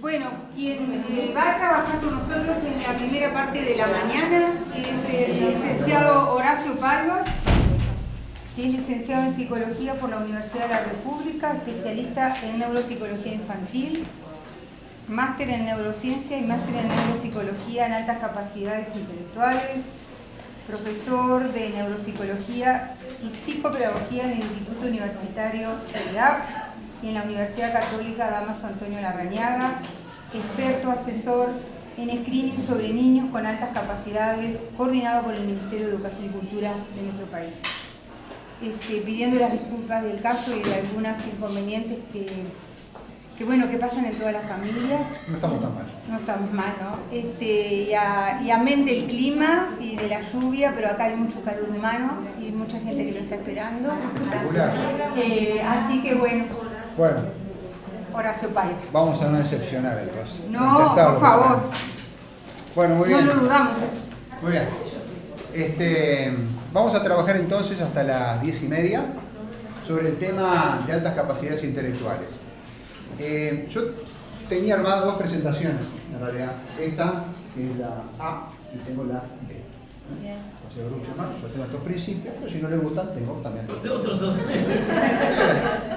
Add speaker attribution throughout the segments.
Speaker 1: Bueno, quien va a trabajar con nosotros en la primera parte de la mañana es el licenciado Horacio Palma, que es licenciado en Psicología por la Universidad de la República, especialista en Neuropsicología Infantil, máster en Neurociencia y máster en Neuropsicología en Altas Capacidades Intelectuales, profesor de Neuropsicología y Psicopedagogía en el Instituto Universitario CEDEAP y en la Universidad Católica Damaso Antonio Larrañaga, experto asesor en screening sobre niños con altas capacidades, coordinado por el Ministerio de Educación y Cultura de nuestro país. Pidiendo las disculpas del caso y de algunos inconvenientes que pasan en todas las familias.
Speaker 2: No estamos tan mal.
Speaker 1: No estamos mal, ¿no? Y amén del clima y de la lluvia, pero acá hay mucho calor humano y mucha gente que lo está esperando.
Speaker 2: Espectacular.
Speaker 1: Así que bueno.
Speaker 2: Bueno.
Speaker 1: Horacio Palma.
Speaker 2: Vamos a no decepcionar entonces.
Speaker 1: No, por favor.
Speaker 2: Bueno, muy bien.
Speaker 1: No lo dudamos eso.
Speaker 2: Muy bien. Vamos a trabajar entonces hasta las 10:30 sobre el tema de altas capacidades intelectuales. Yo tenía armadas dos presentaciones, en realidad. Esta es la A y tengo la B. O sea, Brucho más, yo tengo estos principios, pero si no les gustan, tengo también otros dos.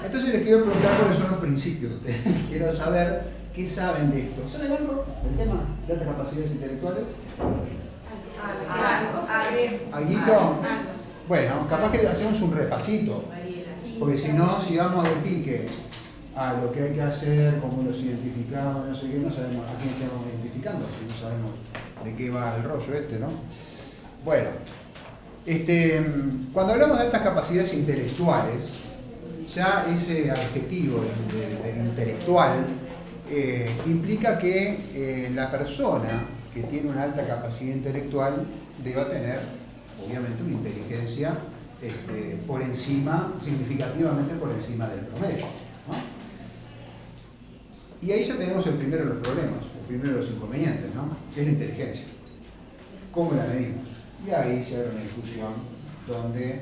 Speaker 2: Entonces les quiero preguntar cuáles son los principios de ustedes. Quiero saber qué saben de esto. ¿Saben algo del tema de altas capacidades intelectuales? ¿Alguito? Bueno, capaz que hacemos un repasito, porque si no, si vamos de pique a lo que hay que hacer, cómo los identificamos, no sé qué, no sabemos a quién estamos identificando, si no sabemos de qué va el rollo ¿no? Bueno, cuando hablamos de altas capacidades intelectuales, ya ese adjetivo del intelectual implica que la persona que tiene una alta capacidad intelectual deba tener, obviamente, una inteligencia por encima, significativamente por encima del promedio, ¿no? Y ahí ya tenemos el primero de los problemas, el primero de los inconvenientes, ¿no? Que es la inteligencia. ¿Cómo la medimos? Y ahí se abre una discusión donde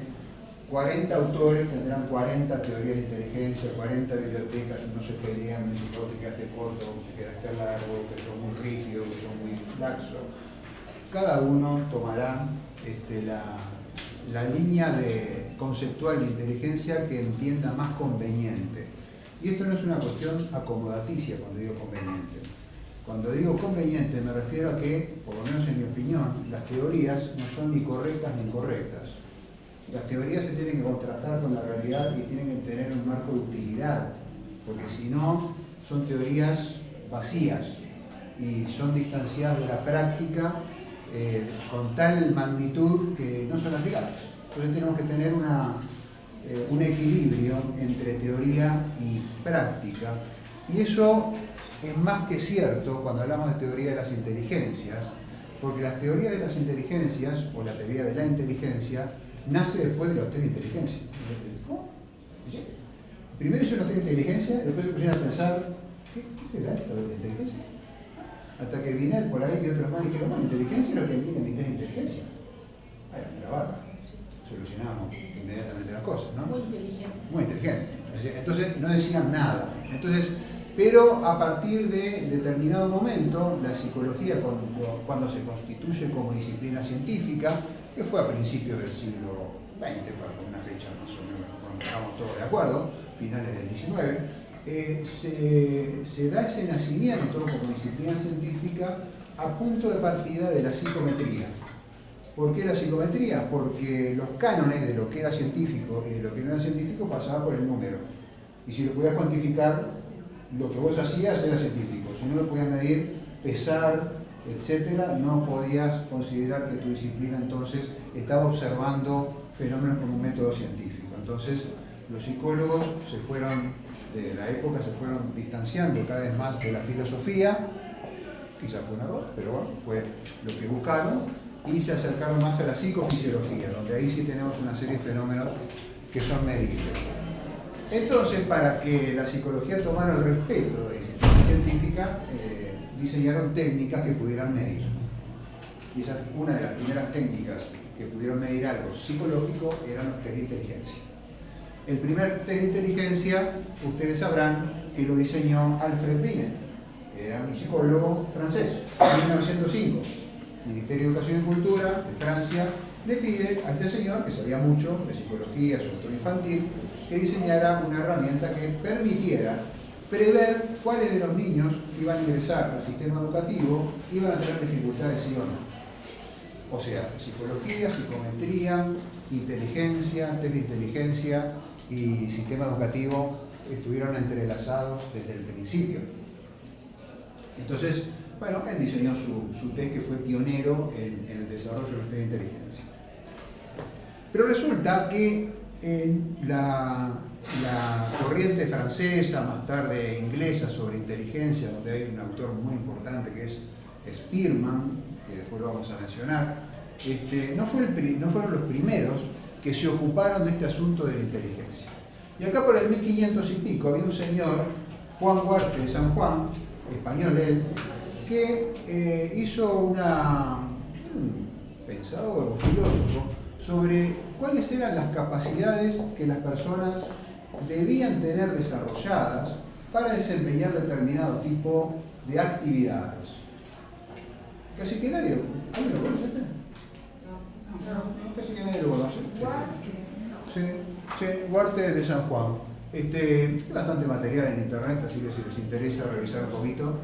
Speaker 2: 40 autores tendrán 40 teorías de inteligencia, 40 bibliotecas, unos se pelean, unos dicen, te quedaste corto, te quedaste largo, que son muy rígidos, que son muy laxos. Cada uno tomará la línea conceptual de inteligencia que entienda más conveniente. Y esto no es una cuestión acomodaticia cuando digo conveniente. Cuando digo conveniente me refiero a que, por lo menos en mi opinión, las teorías no son ni correctas ni incorrectas. Las teorías se tienen que contrastar con la realidad y tienen que tener un marco de utilidad, porque si no, son teorías vacías y son distanciadas de la práctica con tal magnitud que no son aplicables. Entonces tenemos que tener un equilibrio entre teoría y práctica, y eso es más que cierto cuando hablamos de teoría de las inteligencias, porque las teorías de las inteligencias, o la teoría de la inteligencia, nace después de los test de inteligencia. ¿Cómo? Primero hizo los test de inteligencia, después se pusieron a pensar, ¿qué será esto de la inteligencia? Hasta que vine por ahí y otros más dijeron, bueno, inteligencia es lo que mide mi test de inteligencia. Bueno, la barra. Solucionábamos inmediatamente las cosas, ¿no?
Speaker 3: Muy inteligente.
Speaker 2: Muy inteligente. Entonces no decían nada. Pero a partir de determinado momento, la psicología, cuando se constituye como disciplina científica, que fue a principios del siglo XX, con una fecha más o menos, cuando estamos todos de acuerdo, finales del XIX, se da ese nacimiento como disciplina científica a punto de partida de la psicometría. ¿Por qué la psicometría? Porque los cánones de lo que era científico y de lo que no era científico pasaban por el número. Y si lo podías cuantificar, lo que vos hacías era científico. Si no lo podías medir, pesar, etcétera, no podías considerar que tu disciplina entonces estaba observando fenómenos con un método científico. Entonces, los psicólogos de la época se fueron distanciando cada vez más de la filosofía, quizás fue un error, pero bueno, fue lo que buscaron, y se acercaron más a la psicofisiología, donde ahí sí tenemos una serie de fenómenos que son medibles. Entonces, para que la psicología tomara el respeto de disciplina científica, diseñaron técnicas que pudieran medir. Y esa, una de las primeras técnicas que pudieron medir algo psicológico eran los test de inteligencia. El primer test de inteligencia, ustedes sabrán que lo diseñó Alfred Binet. era un psicólogo francés, en 1905. El Ministerio de Educación y Cultura de Francia le pide a este señor, que sabía mucho de psicología, sobre todo infantil, que diseñara una herramienta que permitiera prever cuáles de los niños que iban a ingresar al sistema educativo iban a tener dificultades, sí o no. O sea, psicología, psicometría, inteligencia, test de inteligencia y sistema educativo estuvieron entrelazados desde el principio. Entonces, bueno, él diseñó su test, que fue pionero en el desarrollo de los test de inteligencia. Pero resulta que en la corriente francesa, más tarde inglesa, sobre inteligencia, donde hay un autor muy importante que es Spearman, que después lo vamos a mencionar, no fueron los primeros que se ocuparon de este asunto de la inteligencia. Y acá por el 1500 y pico había un señor, Juan Huarte de San Juan, español él, que hizo un pensador o filósofo sobre cuáles eran las capacidades que las personas debían tener desarrolladas para desempeñar determinado tipo de actividades. Casi que nadie lo conoce. No, casi que nadie lo conoce. Sí, Huarte de San Juan. Hay bastante material en internet, así que si les interesa revisar un poquito,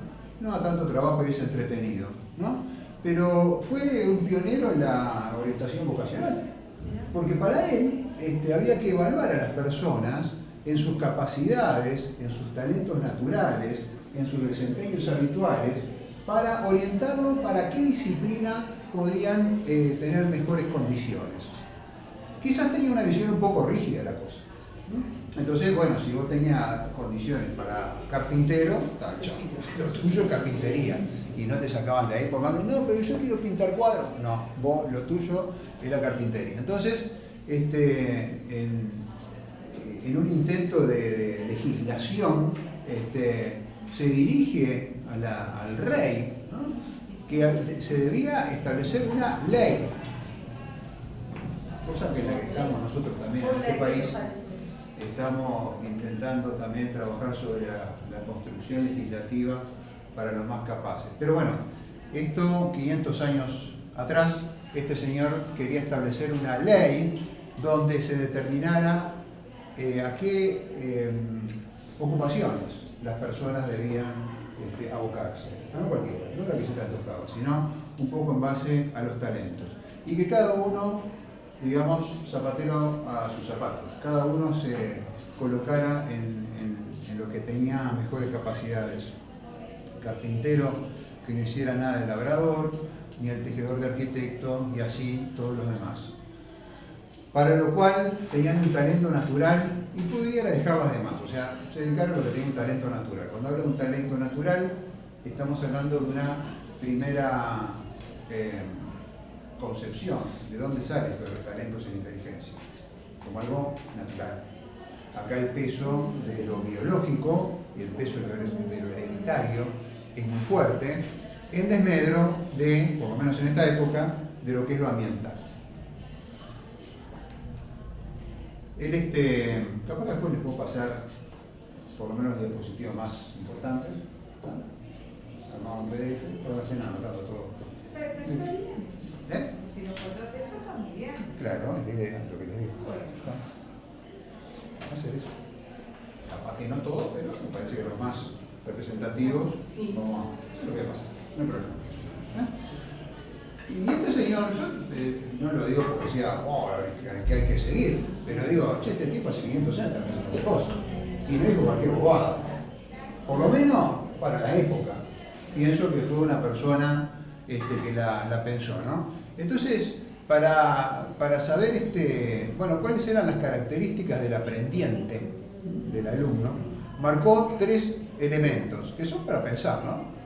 Speaker 2: no da tanto trabajo y es entretenido, ¿no? Pero fue un pionero en la orientación vocacional, porque para él había que evaluar a las personas en sus capacidades, en sus talentos naturales, en sus desempeños habituales, para orientarlos para qué disciplina podían tener mejores condiciones. Quizás tenía una visión un poco rígida de la cosa. Entonces, bueno, si vos tenías condiciones para carpintero, tacho, lo tuyo es carpintería. Y no te sacaban de ahí por más que, no, pero yo quiero pintar cuadros. No, vos, lo tuyo es la carpintería. Entonces, en un intento de legislación, se dirige al rey, ¿no? Que se debía establecer una ley, cosa que la que estamos nosotros también en este país. Estamos intentando también trabajar sobre la construcción legislativa para los más capaces. Pero bueno, esto 500 años atrás, este señor quería establecer una ley donde se determinara a qué ocupaciones las personas debían abocarse. No cualquiera, no la que se te antojaba, sino un poco en base a los talentos. Y que cada uno, digamos, zapatero a sus zapatos, cada uno se colocara en lo que tenía mejores capacidades. Carpintero que no hiciera nada de labrador, ni el tejedor de arquitecto, y así todos los demás. Para lo cual tenían un talento natural y pudiera dejar las demás, o sea, se dedicaron a lo que tenía un talento natural. Cuando hablo de un talento natural, estamos hablando de una primera concepción de dónde salen los talentos en inteligencia, como algo natural. Acá el peso de lo biológico y el peso de lo hereditario es muy fuerte, en desmedro de, por lo menos en esta época, de lo que es lo ambiental. Capaz que después les puedo pasar por lo menos los diapositivos más importantes. Armado un PDF, pero estén anotando todo.
Speaker 3: Pero está bien. Si nos contás esto, está muy bien.
Speaker 2: Claro, es la idea, lo que les digo. Hacer eso. Capaz que no todo, pero me parece que los más representativos,
Speaker 1: sí.
Speaker 2: Vamos a hacer lo que pasa, no hay problema. Y este señor, yo no lo digo porque sea, que hay que seguir, pero digo, che, este tipo hace 500 años también hace cosas, y no dijo cualquier bobada, por lo menos para la época. Pienso que fue una persona que la pensó, ¿no? Entonces, para saber cuáles eran las características del aprendiente, del alumno, marcó 3 elementos, que son para pensar, ¿no?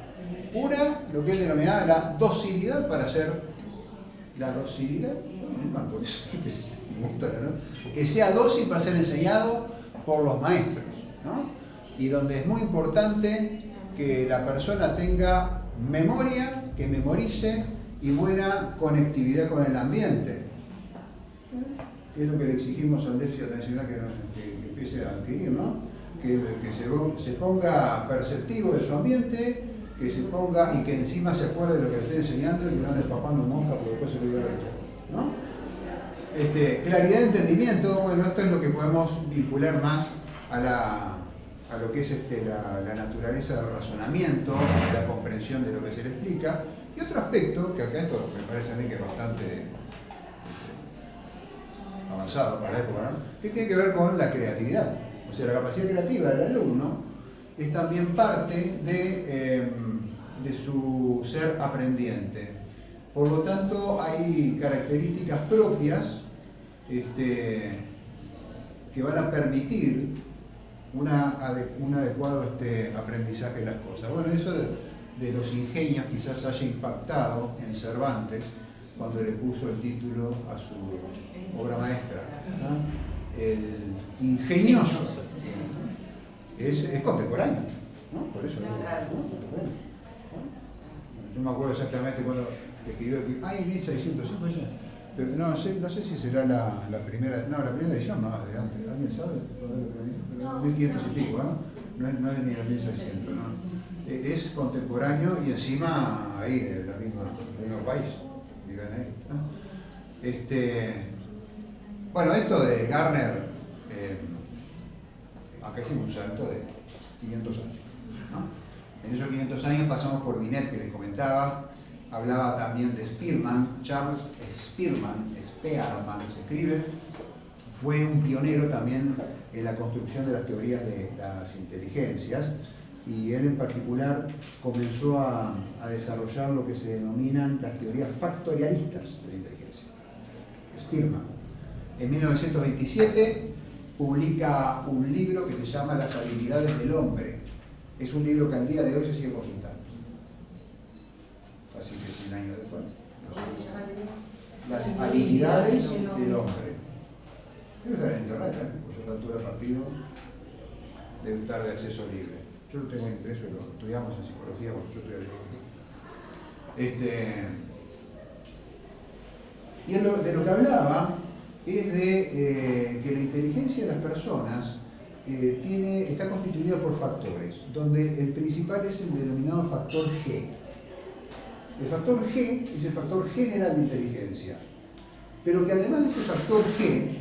Speaker 2: Una, lo que él denominaba la docilidad para hacer. La docilidad, me gusta, ¿no? Que sea dócil para ser enseñado por los maestros, ¿no? Y donde es muy importante que la persona tenga memoria, que memorice y buena conectividad con el ambiente. Que es lo que le exigimos al déficit atencional que empiece a adquirir, ¿no? Que se ponga perceptivo de su ambiente que se ponga y que encima se acuerde de lo que le estoy enseñando y que no ande papando mosca porque después se lo olvida de todo, ¿no? Claridad de entendimiento, bueno, esto es lo que podemos vincular más a lo que es la naturaleza del razonamiento, la comprensión de lo que se le explica. Y otro aspecto, que acá esto me parece a mí que es bastante avanzado para la época, ¿no? Que tiene que ver con la creatividad. O sea, la capacidad creativa del alumno es también parte de su ser aprendiente. Por lo tanto, hay características propias que van a permitir un adecuado aprendizaje de las cosas. Bueno, eso de los ingenios quizás haya impactado en Cervantes cuando le puso el título a su obra maestra, ¿no? El ingenioso es contemporáneo, ¿no? Por eso, ¿no? Contemporáneo, ¿no? Yo me acuerdo exactamente cuando escribió el 1605 ya. Pero no sé si será la primera, no, la primera edición, no, de antes. ¿Alguien sabe? Pero 1500 y pico, ¿no? No es ni la 1600, ¿no? Es contemporáneo y encima ahí, del mismo país, viven ahí, ¿no? Bueno, esto de Gardner, acá hicimos un salto de 500 años, ¿no? En esos 500 años pasamos por Binet, que les comentaba. Hablaba también de Spearman, Charles Spearman se escribe, fue un pionero también en la construcción de las teorías de las inteligencias, y él en particular comenzó a desarrollar lo que se denominan las teorías factorialistas de la inteligencia. Spearman. En 1927 publica un libro que se llama Las habilidades del hombre. Es un libro que al día de hoy se sigue consultando. Así que 100 años después. Las habilidades del hombre. Debe estar en internet, por esta altura del partido debe estar de acceso libre. Yo lo tengo impreso y lo estudiamos en psicología porque yo estudié psicología. Y de lo que hablaba es de que la inteligencia de las personas está constituida por factores, donde el principal es el denominado factor G. El factor G es el factor general de inteligencia, pero que además de ese factor G,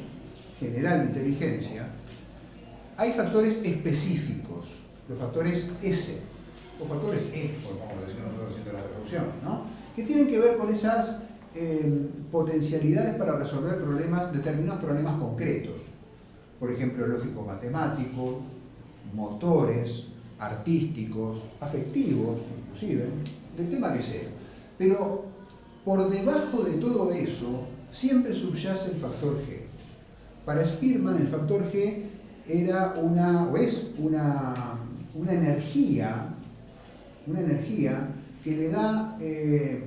Speaker 2: general de inteligencia, hay factores específicos, los factores S, o factores E, como decimos nosotros haciendo la traducción, ¿no? Que tienen que ver con esas potencialidades para resolver determinados problemas concretos. Por ejemplo, lógico-matemático, motores, artísticos, afectivos, inclusive, del tema que sea. Pero por debajo de todo eso siempre subyace el factor G. Para Spearman el factor G era es una energía que le da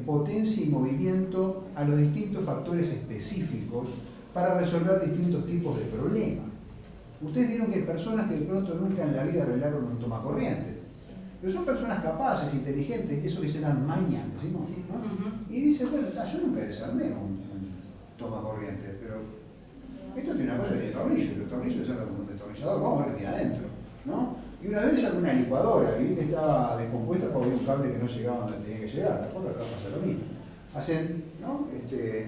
Speaker 2: potencia y movimiento a los distintos factores específicos para resolver distintos tipos de problemas. Ustedes vieron que hay personas que de pronto nunca en la vida arreglaron un tomacorriente. Pero son personas capaces, inteligentes, eso que se dan maña, decimos, ¿no? Y dicen, bueno, yo nunca desarmé un tomacorriente, pero esto tiene una cosa que tiene tornillo, y los tornillos se sacan con un destornillador, vamos a ver qué tiene adentro, ¿no? Y una vez sacó una licuadora, y vi que estaba descompuesta porque había un cable que no llegaba donde tenía que llegar, la cosa acá pasa lo mismo. Hacen, ¿no?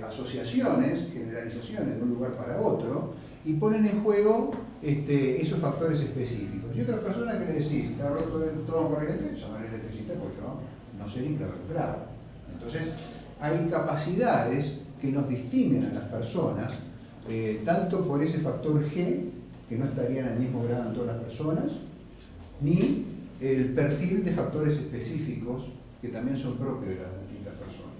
Speaker 2: Asociaciones, generalizaciones de un lugar para otro, y ponen en juego esos factores específicos. Y otras personas que le decís, está roto el todo corriente, llaman al electricista porque yo no sé ni que recuperarlo. Entonces, hay capacidades que nos distinguen a las personas, tanto por ese factor G, que no estaría en el mismo grado en todas las personas, ni el perfil de factores específicos que también son propios de las distintas personas.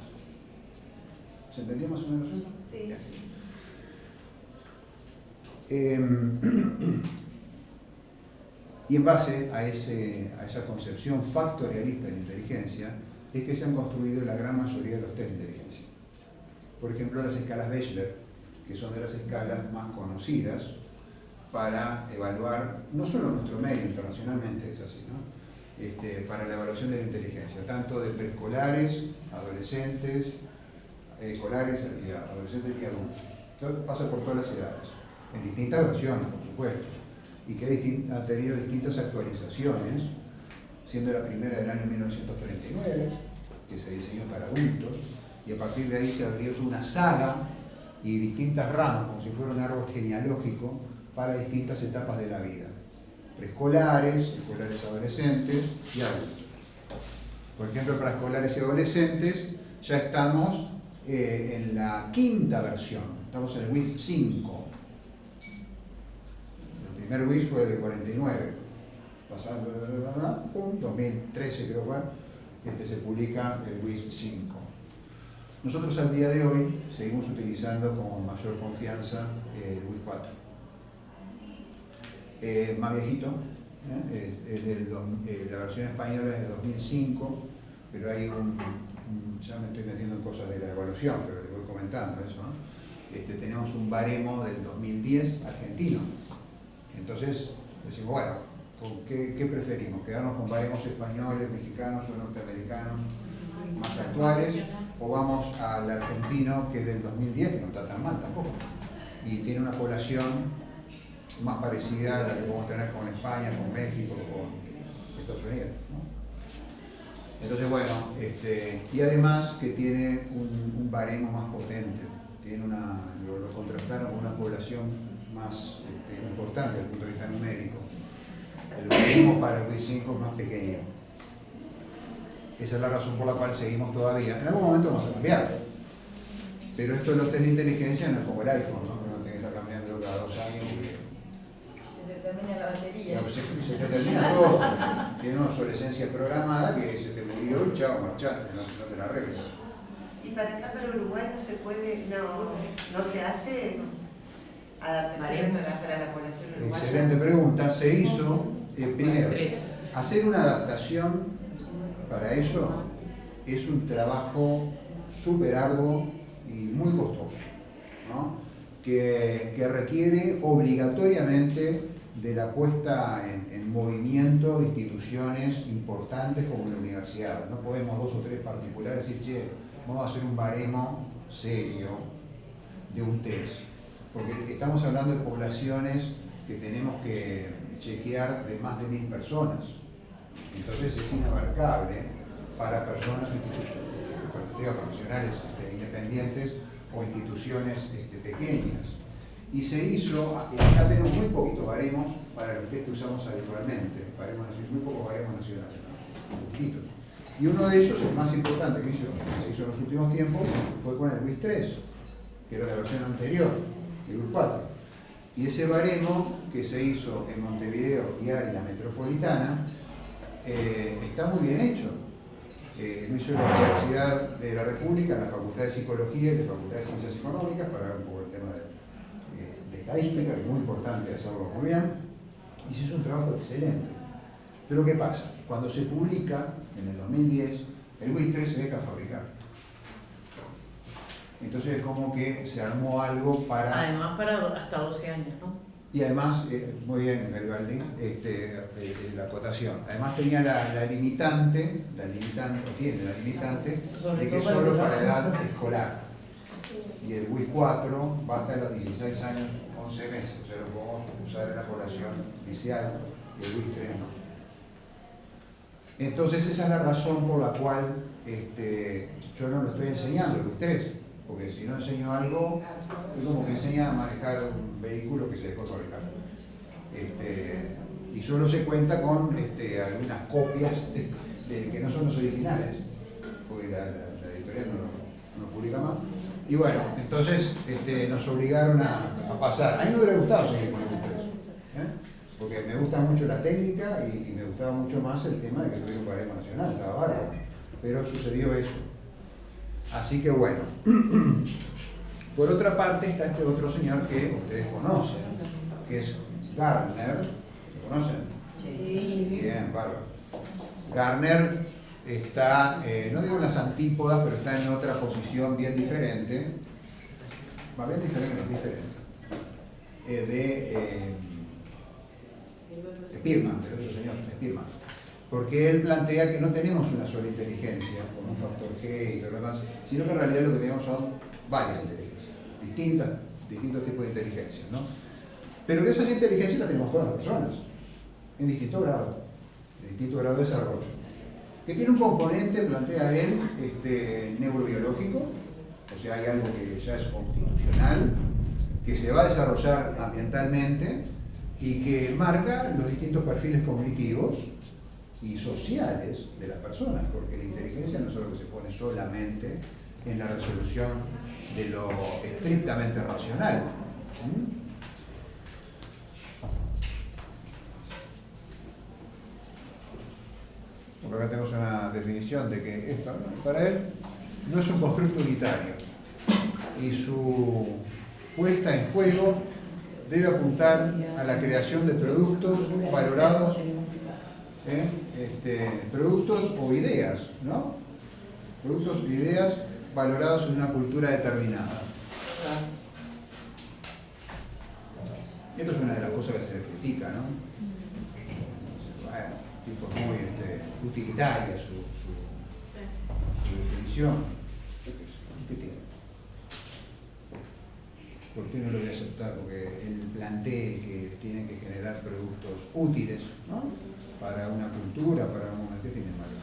Speaker 2: ¿Se entendió más o menos eso?
Speaker 3: Sí.
Speaker 2: Y en base a esa concepción factorialista de la inteligencia es que se han construido la gran mayoría de los test de inteligencia. Por ejemplo, las escalas Bechdel, que son de las escalas más conocidas para evaluar, no solo nuestro medio, internacionalmente es así, ¿no? Para la evaluación de la inteligencia, tanto de preescolares, adolescentes, escolares, adolescentes y adultos. Entonces, pasa por todas las edades, en distintas versiones, por supuesto, y que ha tenido distintas actualizaciones siendo la primera del año 1939, que se diseñó para adultos, y a partir de ahí se abrió toda una saga y distintas ramas, como si fuera un árbol genealógico para distintas etapas de la vida, preescolares, escolares adolescentes y adultos. Por ejemplo, para escolares y adolescentes ya estamos en la quinta versión, estamos en el WIS 5. El primer WIS fue del 49, pasando, 2013 creo fue, se publica el WIS 5. Nosotros al día de hoy seguimos utilizando con mayor confianza el WIS 4. Más viejito, la versión española es de 2005, pero hay ya me estoy metiendo en cosas de la evaluación, pero les voy comentando eso, ¿no? Tenemos un baremo del 2010 argentino. Entonces decimos, bueno, ¿qué preferimos? ¿Quedarnos con baremos españoles, mexicanos o norteamericanos más actuales? ¿O vamos al argentino, que es del 2010, que no está tan mal tampoco? Y tiene una población más parecida a la que podemos tener con España, con México, con Estados Unidos, ¿no? Entonces, bueno, y además que tiene un baremo más potente, tiene lo contrastaron con una población más importante desde el punto de vista numérico. El baremo para el WIS 5 es más pequeño. Esa es la razón por la cual seguimos todavía. En algún momento vamos a cambiar. Pero esto de los test de inteligencia no es como el iPhone, ¿no? Que uno tiene que estar cambiando cada 2 años.
Speaker 3: Se te termina la batería.
Speaker 2: Se te termina todo. Tiene una obsolescencia programada que se te murió y chao, marchaste, no te la arreglas.
Speaker 4: Y para acá, para Uruguay, no se puede, no se hace adaptación para la población uruguaya.
Speaker 2: Excelente pregunta. Se hizo, primero, hacer una adaptación para eso es un trabajo súper arduo y muy costoso, ¿no? Que requiere obligatoriamente de la puesta en movimiento de instituciones importantes como la universidad. No podemos 2 o 3 particulares decir, che, vamos a hacer un baremo serio de un test, porque estamos hablando de poblaciones que tenemos que chequear de más de 1000 personas. Entonces es inabarcable para personas o instituciones, profesionales independientes o instituciones pequeñas. Y se hizo, acá tenemos muy poquitos baremos para los test que usamos habitualmente, muy pocos baremos nacionales, ¿no? Poquitos. Y uno de ellos, el más importante que se hizo en los últimos tiempos, fue con el WIS 3, que era la versión anterior, el WIS 4. Y ese baremo que se hizo en Montevideo y área metropolitana, está muy bien hecho. Lo hizo la Universidad de la República, en la Facultad de Psicología y la Facultad de Ciencias Económicas, para ver un poco el tema de estadística, que es muy importante hacerlo muy bien, y se hizo un trabajo excelente. Pero ¿qué pasa? Cuando se publica, en el 2010, el WIS 3 se deja fabricar. Entonces es como que se armó algo para...
Speaker 5: Además para hasta 12 años, ¿no?
Speaker 2: Y además, muy bien Garibaldi, la acotación. Además tenía la limitante, tiene la limitante de que solo para edad escolar. Y el WIS 4 va hasta los 16 años, 11 meses. O sea, lo podemos usar en la población inicial y el WIS 3 no. Entonces esa es la razón por la cual yo no lo estoy enseñando, el WIS 3. Porque si no enseño algo, es como que enseña a manejar un vehículo que se dejó fabricar. Y solo se cuenta con algunas copias que no son los originales, porque la editorial no publica más. Y bueno, entonces nos obligaron a pasar. A mí me hubiera gustado seguir con el WIS 3, porque me gusta mucho la técnica y me gustaba mucho más el tema de que tuviera un baremo nacional, estaba bárbaro. Pero sucedió eso. Así que bueno. Por otra parte está este otro señor que ustedes conocen, que es Gardner. ¿Lo conocen?
Speaker 3: Sí.
Speaker 2: Bien, bárbaro. Gardner está, no digo en las antípodas, pero está en otra posición bien diferente. Más bien diferente, no diferente. De Spearman, del otro señor, Spearman. Porque él plantea que no tenemos una sola inteligencia, con un factor G y todo lo demás, sino que en realidad lo que tenemos son varias inteligencias, distintos tipos de inteligencias, ¿no? Pero que esas inteligencias las tenemos todas las personas, en distinto grado. distinto grado de desarrollo, que tiene un componente, plantea él, neurobiológico, o sea, hay algo que ya es constitucional, que se va a desarrollar ambientalmente y que marca los distintos perfiles cognitivos y sociales de las personas, porque la inteligencia no es algo que se pone solamente en la resolución de lo estrictamente racional. Porque acá tenemos una definición de que esto, para él, no es un constructo unitario y su puesta en juego debe apuntar a la creación de productos valorados, productos o ideas, ¿no? Productos o ideas valorados en una cultura determinada. Esto es una de las cosas que se le critica, ¿no? Bueno, tipo muy utilitaria su definición. ¿Qué tiene? ¿Por qué no lo voy a aceptar? Porque él plantea que tiene que generar productos útiles, ¿no? Para una cultura, para una... ¿Qué tiene malo?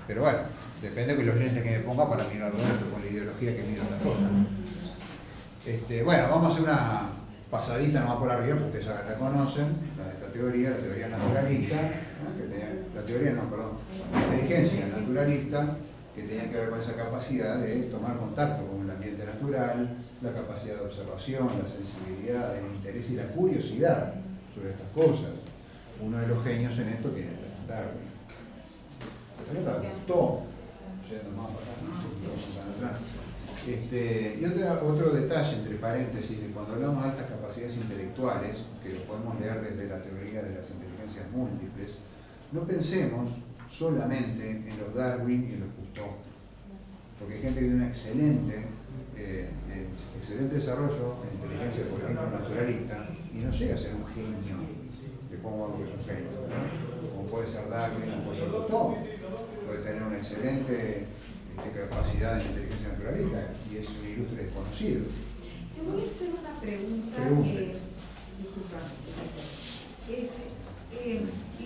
Speaker 2: Pero bueno, depende de los lentes que me ponga para mirar esto, con la ideología que miro las cosas. Bueno, vamos a hacer una pasadita nomás por arriba, porque ustedes ya la conocen, esta teoría, la teoría naturalista, ¿no? La inteligencia naturalista, que tenía que ver con esa capacidad de tomar contacto con el ambiente natural, la capacidad de observación, la sensibilidad, el interés y la curiosidad sobre estas cosas. Uno de los genios en esto que es Darwin. Y otro detalle, entre paréntesis, de cuando hablamos de altas capacidades intelectuales, que lo podemos leer desde la teoría de las inteligencias múltiples, no pensemos solamente en los Darwin y en los Cousteau, porque hay gente que tiene un excelente desarrollo en inteligencia, por ejemplo, naturalista, y no llega a ser un genio, le pongo algo que es un genio, ¿no? Como puede ser Darwin o puede ser Cousteau, puede tener una excelente capacidad en inteligencia naturalista y es un ilustre desconocido.
Speaker 3: Te voy a hacer una pregunta. Disculpa.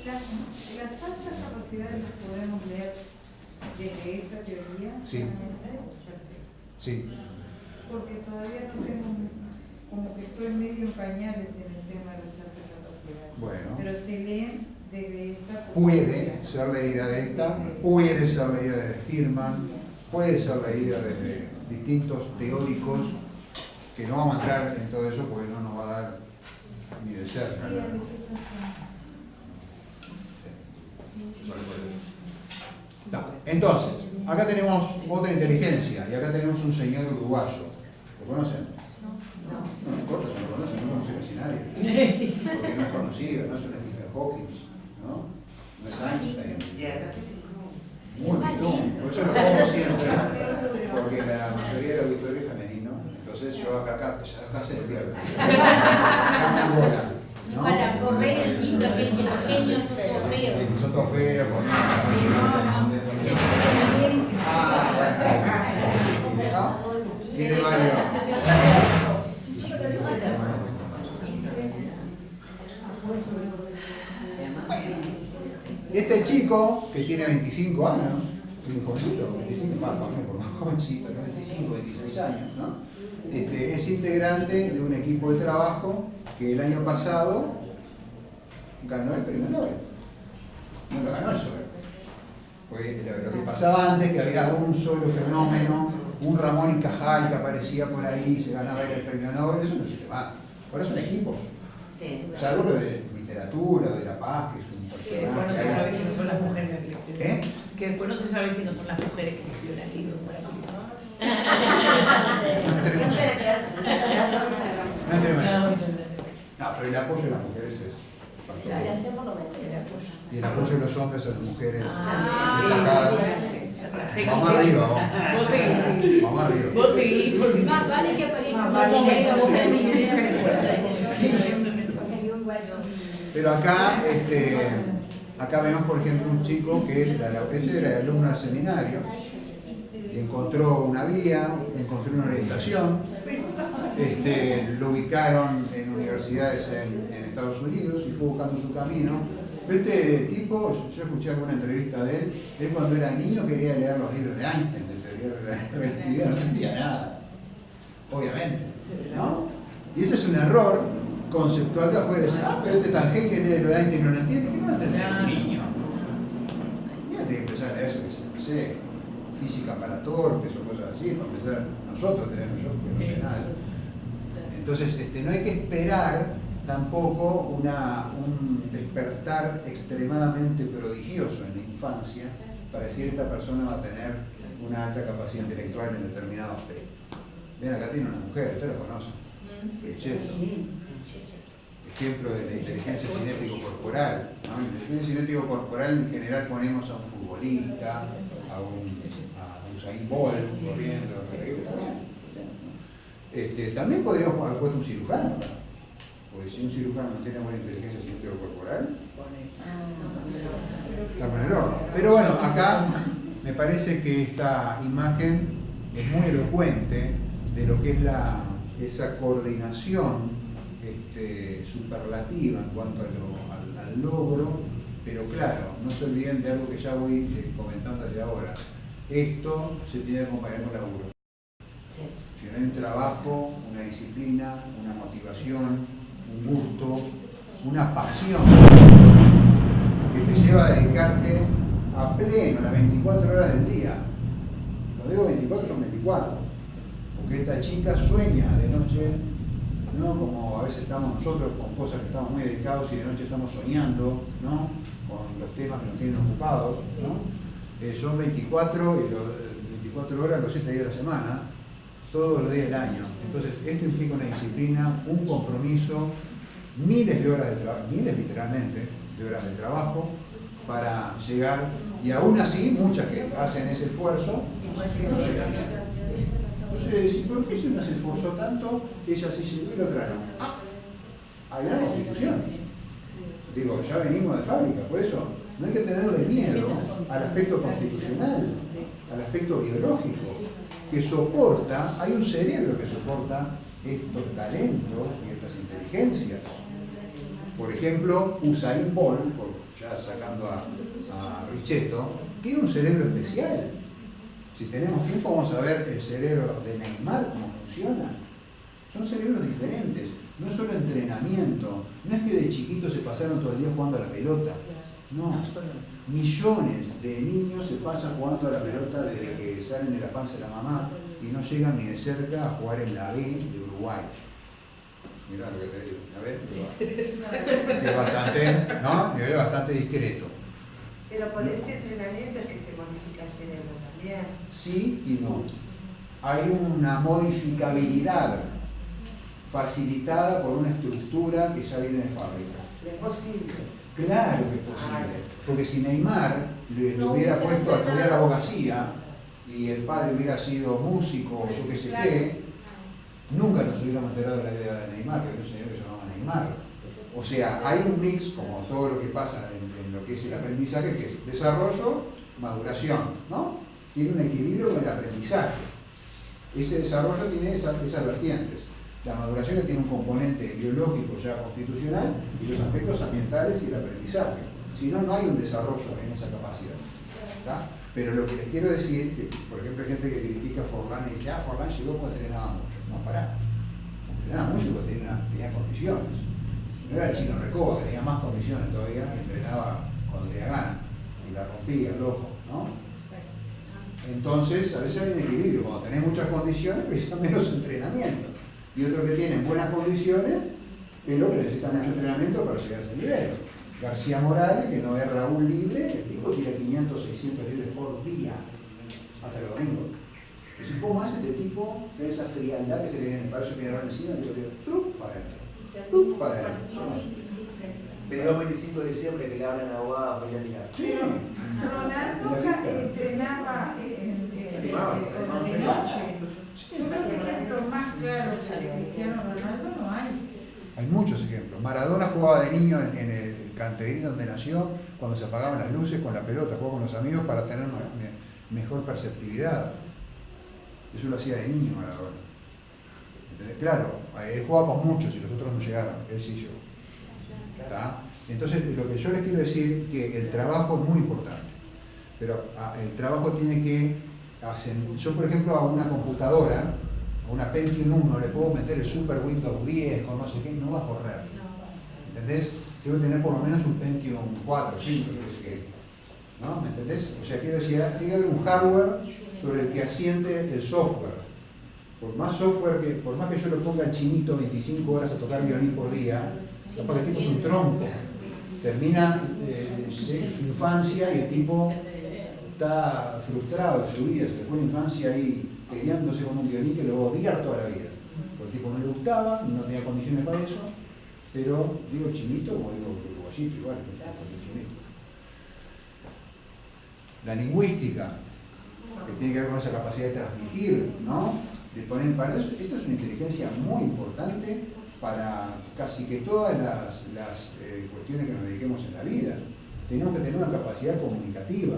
Speaker 3: Las altas capacidades las podemos leer desde esta teoría.
Speaker 2: Sí. Sí.
Speaker 3: Porque todavía no tengo, como que estoy medio en pañales en el tema de las altas capacidades.
Speaker 2: Bueno.
Speaker 3: Pero se leen desde esta.
Speaker 2: Puede ser leída de esta, puede ser leída de Spearman, puede ser leída desde distintos teóricos, que no vamos a entrar en todo eso porque no nos va a dar ni de cerca. No. Entonces, acá tenemos otra inteligencia y acá tenemos un señor uruguayo. ¿Lo conocen? No importa si no lo conocen, no conoce casi nadie. Porque no es conocido, no es un Stephen Hawking, ¿no? No es Einstein. Por eso lo pongo siempre, porque la mayoría del auditorio es femenino, entonces yo acá se pierde. Acá me bola, ¿no?
Speaker 6: Para correr el mito que los genios son todos feos.
Speaker 2: Son todos feos, tiene varios. Este chico, que tiene 25 años, un jovencito, 25, jovencito, 25, 26 años, ¿no? Es integrante de un equipo de trabajo que el año pasado ganó el premio Nobel. No lo ganó el Nobel. Pues lo que pasaba antes, que había un solo fenómeno, un Ramón y Cajal que aparecía por ahí y se ganaba el premio Nobel, eso no existe más. Ahora son equipos.
Speaker 4: Sí.
Speaker 2: Salvo lo de literatura, de la paz, que es un
Speaker 5: Que después no se sabe si no son las mujeres que después no se sabe si no son las mujeres que escriben el libro por ahí.
Speaker 2: No, pero el apoyo de las mujeres es y el apoyo de los hombres a las mujeres destacadas. Vamos arriba,
Speaker 5: Vos seguís.
Speaker 2: Vamos arriba.
Speaker 5: Vos seguís porque
Speaker 6: Más vale que aparezca
Speaker 5: Más vale
Speaker 6: un momento,
Speaker 2: Pero acá vemos, por ejemplo, un chico que ese era el alumno del seminario y encontró una vía, encontró una orientación, lo ubicaron en universidad universidades en Estados Unidos y fue buscando su camino. Este tipo, yo escuché alguna entrevista de él cuando era niño quería leer los libros de Einstein, de teoría de la relatividad, no entendía nada, obviamente, ¿no? Y ese es un error conceptual de afuera, decir, pero este tan genio que lee lo de Einstein y no lo entiende, ¿qué no va a entender un niño? Ya tiene que empezar a leer eso, que no sé, física para torpes o cosas así, para empezar nosotros tenemos, yo que no sé nada. Entonces, no hay que esperar tampoco un despertar extremadamente prodigioso en la infancia para decir esta persona va a tener una alta capacidad intelectual en determinados aspectos. Ven, acá tiene una mujer, usted la conoce, ejemplo de la inteligencia cinético-corporal, ¿no? En la inteligencia cinético-corporal en general ponemos a un futbolista, a Usain Bolt corriendo, también podríamos haber puesto un cirujano, ¿no? Porque si un cirujano no tiene buena inteligencia cinético-corporal, está con el horno. Pero bueno, acá me parece que esta imagen es muy elocuente de lo que es esa coordinación superlativa en cuanto al logro, pero claro, no se olviden de algo que ya voy comentando desde ahora. Esto se tiene que acompañar con laburo. Si no hay un trabajo, una disciplina, una motivación, un gusto, una pasión que te lleva a dedicarte a pleno las 24 horas del día. Cuando digo 24 son 24, porque esta chica sueña de noche, ¿no? Como a veces estamos nosotros con cosas que estamos muy dedicados y de noche estamos soñando, ¿no? Con los temas que nos tienen ocupados, ¿no? Son 24 horas los 7 días de la semana, todos los días del año. Entonces, esto implica una disciplina, un compromiso, miles de horas de trabajo, miles literalmente de horas de trabajo para llegar, y aún así, muchas que hacen ese esfuerzo, no llegan. Entonces, ¿por qué si una se esforzó tanto, ella sí llegó y la otra no? Hay una constitución. Digo, ya venimos de fábrica, por eso no hay que tenerle miedo al aspecto constitucional, al aspecto biológico, que soporta, hay un cerebro que soporta estos talentos y estas inteligencias. Por ejemplo, Usain Bolt, ya sacando a Richetto, tiene un cerebro especial. Si tenemos tiempo vamos a ver el cerebro de Neymar, cómo funciona. Son cerebros diferentes, no es solo entrenamiento, no es que de chiquitos se pasaron todo el día jugando a la pelota. No, millones de niños se pasan jugando a la pelota desde que salen de la panza de la mamá y no llegan ni de cerca a jugar en la B de Uruguay. Mirá lo que te digo, a ver, que es bastante, ¿no? Nivel bastante discreto.
Speaker 4: Pero por ese entrenamiento es que se modifica el cerebro también.
Speaker 2: Sí y no. Hay una modificabilidad facilitada por una estructura que ya viene de fábrica.
Speaker 4: Es posible.
Speaker 2: Claro que es posible, porque si Neymar le hubiera puesto a estudiar abogacía y el padre hubiera sido músico o yo qué sé qué, nunca nos hubiéramos enterado de la vida de Neymar, que era un señor que se llamaba Neymar. O sea, hay un mix, como todo lo que pasa en lo que es el aprendizaje, que es desarrollo, maduración, ¿no? Tiene un equilibrio con el aprendizaje. Ese desarrollo tiene esas vertientes. La maduración tiene un componente biológico ya constitucional y los aspectos ambientales y el aprendizaje. Si no, no hay un desarrollo en esa capacidad. ¿Está? Pero lo que les quiero decir, que por ejemplo hay gente que critica a Forlán y dice, Forlán llegó porque entrenaba mucho. No, pará. Entrenaba mucho porque tenía condiciones. No era el Chino Recoba, que tenía más condiciones todavía y entrenaba cuando tenía ganas. Y la rompía, loco, ¿no? Entonces, a veces hay un equilibrio. Cuando tenés muchas condiciones, necesitas menos entrenamiento. Y otros que tienen buenas condiciones, pero que necesitan mucho entrenamiento para llegar a ese nivel. García Morales, que no es Raúl libre, el tipo tira 500, 600 libres por día, hasta el domingo. Entonces, ¿cómo hace este tipo de esa frialdad que se le viene en el Palacio Mirador encima? Y yo digo, ¡tup! Para adentro. ¡Tup! Para adentro.
Speaker 7: Pero el 25 de diciembre que le hablan a abogada para ir a mirar.
Speaker 2: Sí.
Speaker 3: Ronaldo entrenaba de noche. Yo creo que ejemplos más claros que Cristiano Ronaldo no hay.
Speaker 2: Hay muchos ejemplos. Maradona jugaba de niño en el canterín donde nació, cuando se apagaban las luces con la pelota, jugaba con los amigos para tener mejor perceptividad. Eso lo hacía de niño Maradona. ¿Entendés? Claro, él jugaba con muchos y los otros no llegaron, él sí llegó. ¿Está? Entonces, lo que yo les quiero decir es que el trabajo es muy importante, pero el trabajo tiene que hacer. Yo, por ejemplo, a una computadora, a una Pentium 1, le puedo meter el Super Windows 10 con no sé qué, no va a correr. ¿Entendés? Tengo que tener por lo menos un Pentium 4, 5, yo qué sé qué. ¿No? ¿Me entendés? O sea, quiero decir, tiene que haber un hardware sobre el que asiente el software. Por más que yo le ponga al chinito 25 horas a tocar violín por día, capaz que el tipo es un tronco. Termina su infancia y el tipo está frustrado en su vida, se le fue la infancia ahí peleándose con un violín que lo va a odiar toda la vida. Porque el tipo no le gustaba, no tenía condiciones para eso, pero digo chinito como digo uruguayito, igual, el chinito. La lingüística, que tiene que ver con esa capacidad de transmitir, ¿no? De poner para eso, esto es una inteligencia muy importante para casi que todas las cuestiones que nos dediquemos en la vida. Tenemos que tener una capacidad comunicativa,